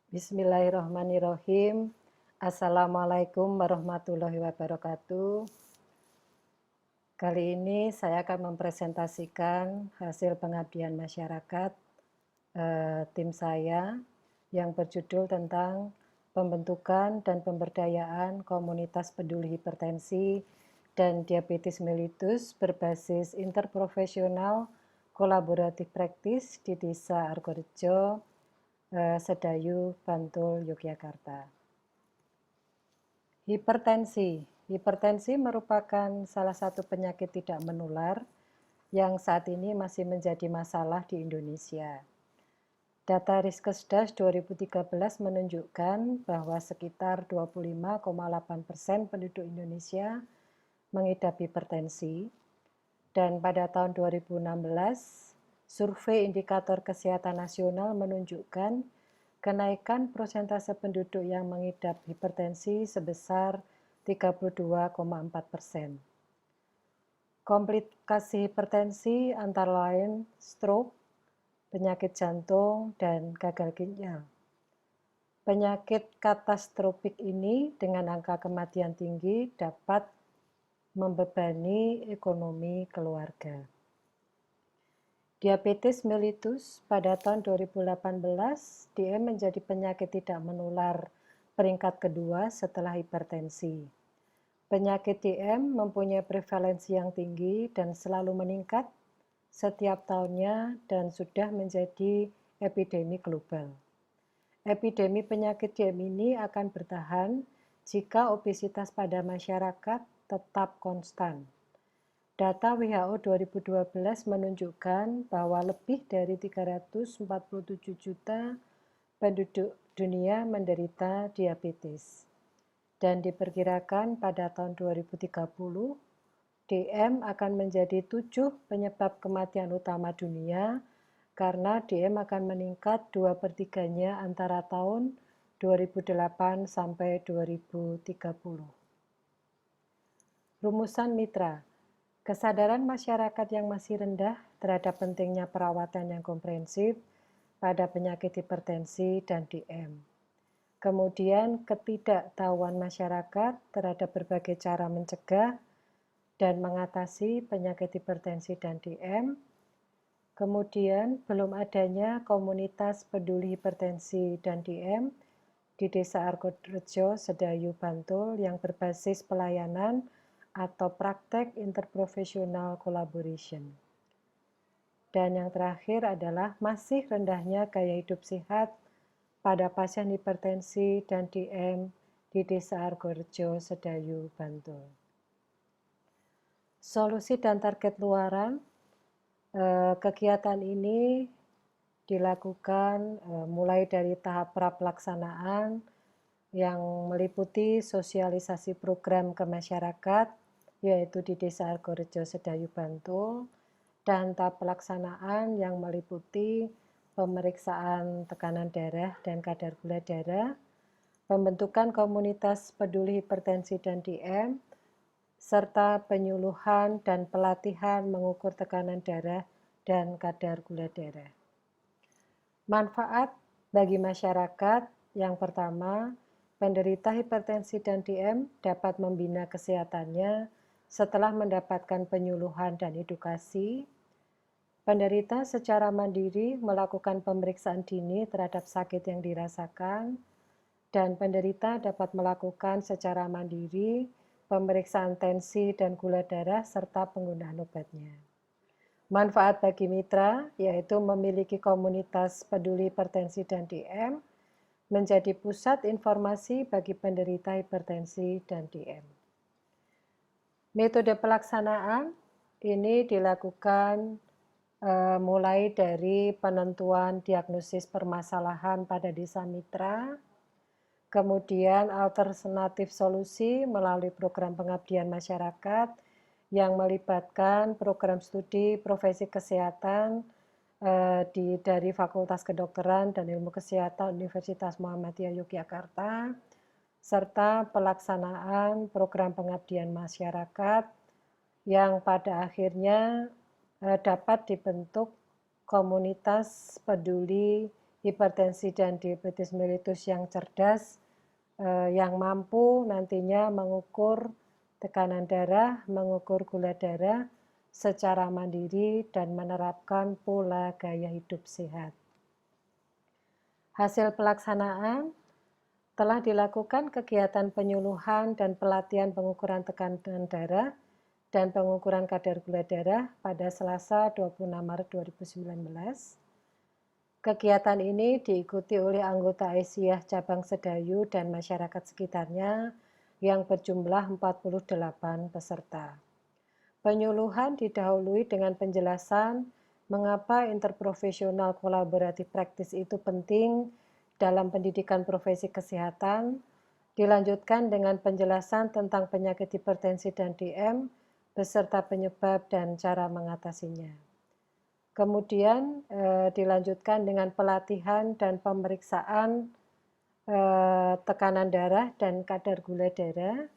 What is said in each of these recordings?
Bismillahirrahmanirrahim. Assalamualaikum warahmatullahi wabarakatuh. Kali ini saya akan mempresentasikan hasil pengabdian masyarakat tim saya yang berjudul tentang pembentukan dan pemberdayaan komunitas peduli hipertensi dan diabetes mellitus berbasis interprofesional kolaboratif praktis di Desa Argorejo, Sedayu, Bantul, Yogyakarta. Hipertensi merupakan salah satu penyakit tidak menular yang saat ini masih menjadi masalah di Indonesia. Data Riskesdas 2013 menunjukkan bahwa sekitar 25,8% penduduk Indonesia mengidap hipertensi, dan pada tahun 2016, survei indikator kesehatan nasional menunjukkan kenaikan persentase penduduk yang mengidap hipertensi sebesar 32,4%. Komplikasi hipertensi antara lain stroke, penyakit jantung, dan gagal ginjal. Penyakit katastropik ini dengan angka kematian tinggi dapat membebani ekonomi keluarga. Diabetes mellitus pada tahun 2018, dia menjadi penyakit tidak menular peringkat kedua setelah hipertensi. Penyakit DM mempunyai prevalensi yang tinggi dan selalu meningkat setiap tahunnya dan sudah menjadi epidemi global. Epidemi penyakit DM ini akan bertahan jika obesitas pada masyarakat tetap konstan. Data WHO 2012 menunjukkan bahwa lebih dari 347 juta penduduk dunia menderita diabetes. Dan diperkirakan pada tahun 2030, DM akan menjadi 7 penyebab kematian utama dunia karena DM akan meningkat 2/3-nya antara tahun 2008 sampai 2030. Rumusan mitra. Kesadaran masyarakat yang masih rendah terhadap pentingnya perawatan yang komprehensif pada penyakit hipertensi dan DM. Kemudian ketidaktahuan masyarakat terhadap berbagai cara mencegah dan mengatasi penyakit hipertensi dan DM. Kemudian belum adanya komunitas peduli hipertensi dan DM di Desa Argorejo, Sedayu, Bantul yang berbasis pelayanan atau praktek interprofesional collaboration. Dan yang terakhir adalah masih rendahnya gaya hidup sehat pada pasien hipertensi dan DM di Desa Argorejo, Sedayu, Bantul. Solusi dan target luaran, kegiatan ini dilakukan mulai dari tahap pra-pelaksanaan yang meliputi sosialisasi program ke masyarakat, yaitu di Desa Argorejo, Sedayu, Bantul, dan tahap pelaksanaan yang meliputi pemeriksaan tekanan darah dan kadar gula darah, pembentukan komunitas peduli hipertensi dan DM, serta penyuluhan dan pelatihan mengukur tekanan darah dan kadar gula darah. Manfaat bagi masyarakat yang pertama, penderita hipertensi dan DM dapat membina kesehatannya setelah mendapatkan penyuluhan dan edukasi. Penderita secara mandiri melakukan pemeriksaan dini terhadap sakit yang dirasakan, dan penderita dapat melakukan secara mandiri pemeriksaan tensi dan gula darah serta penggunaan obatnya. Manfaat bagi mitra yaitu memiliki komunitas peduli hipertensi dan DM, menjadi pusat informasi bagi penderita hipertensi dan DM. Metode pelaksanaan ini dilakukan mulai dari penentuan diagnosis permasalahan pada desa mitra, kemudian alternatif solusi melalui program pengabdian masyarakat yang melibatkan program studi profesi kesehatan dari Fakultas Kedokteran dan Ilmu Kesehatan Universitas Muhammadiyah Yogyakarta, serta pelaksanaan program pengabdian masyarakat yang pada akhirnya dapat dibentuk komunitas peduli hipertensi dan diabetes mellitus yang cerdas, yang mampu nantinya mengukur tekanan darah, mengukur gula darah secara mandiri dan menerapkan pola gaya hidup sehat. Hasil pelaksanaan telah dilakukan kegiatan penyuluhan dan pelatihan pengukuran tekanan darah dan pengukuran kadar gula darah pada Selasa 26 Maret 2019. Kegiatan ini diikuti oleh anggota Aisyah Cabang Sedayu dan masyarakat sekitarnya yang berjumlah 48 peserta. Penyuluhan didahului dengan penjelasan mengapa interprofesional kolaboratif praktis itu penting dalam pendidikan profesi kesehatan, dilanjutkan dengan penjelasan tentang penyakit hipertensi dan DM, beserta penyebab dan cara mengatasinya. Kemudian dilanjutkan dengan pelatihan dan pemeriksaan tekanan darah dan kadar gula darah,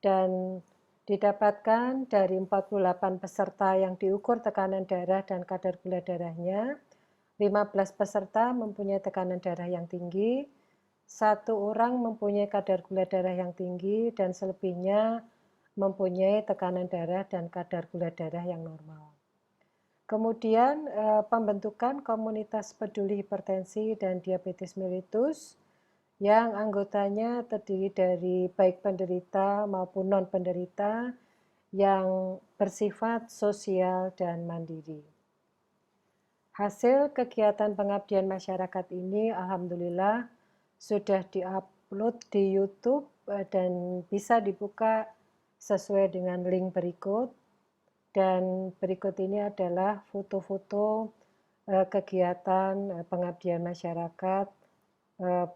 dan didapatkan dari 48 peserta yang diukur tekanan darah dan kadar gula darahnya, 15 peserta mempunyai tekanan darah yang tinggi, 1 orang mempunyai kadar gula darah yang tinggi, dan selebihnya mempunyai tekanan darah dan kadar gula darah yang normal. Kemudian pembentukan komunitas peduli hipertensi dan diabetes mellitus yang anggotanya terdiri dari baik penderita maupun non-penderita yang bersifat sosial dan mandiri. Hasil kegiatan pengabdian masyarakat ini alhamdulillah sudah diupload di YouTube dan bisa dibuka sesuai dengan link berikut. Dan berikut ini adalah foto-foto kegiatan pengabdian masyarakat,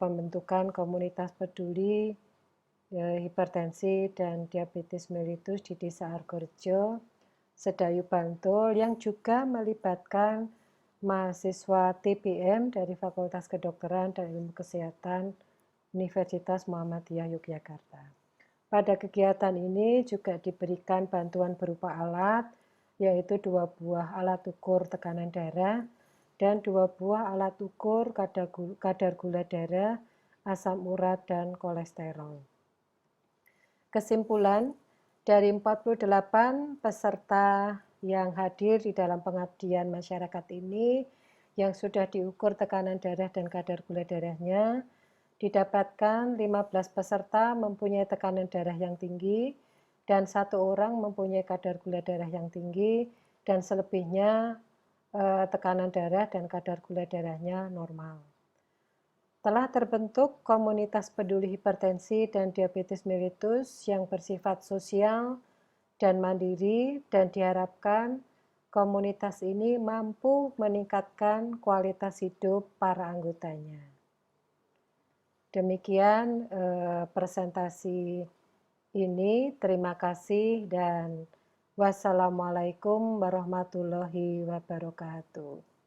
pembentukan komunitas peduli hipertensi dan diabetes mellitus di Desa Argorejo, Sedayu Bantul, yang juga melibatkan mahasiswa TPM dari Fakultas Kedokteran dan Ilmu Kesehatan Universitas Muhammadiyah Yogyakarta. Pada kegiatan ini juga diberikan bantuan berupa alat, yaitu 2 buah alat ukur tekanan darah dan 2 buah alat ukur kadar gula darah, asam urat, dan kolesterol. Kesimpulan, dari 48 peserta yang hadir di dalam pengabdian masyarakat ini, yang sudah diukur tekanan darah dan kadar gula darahnya, didapatkan 15 peserta mempunyai tekanan darah yang tinggi dan 1 orang mempunyai kadar gula darah yang tinggi, dan selebihnya tekanan darah dan kadar gula darahnya normal. Telah terbentuk komunitas peduli hipertensi dan diabetes mellitus yang bersifat sosial dan mandiri, dan diharapkan komunitas ini mampu meningkatkan kualitas hidup para anggotanya. Demikian presentasi ini. Terima kasih dan wassalamualaikum warahmatullahi wabarakatuh.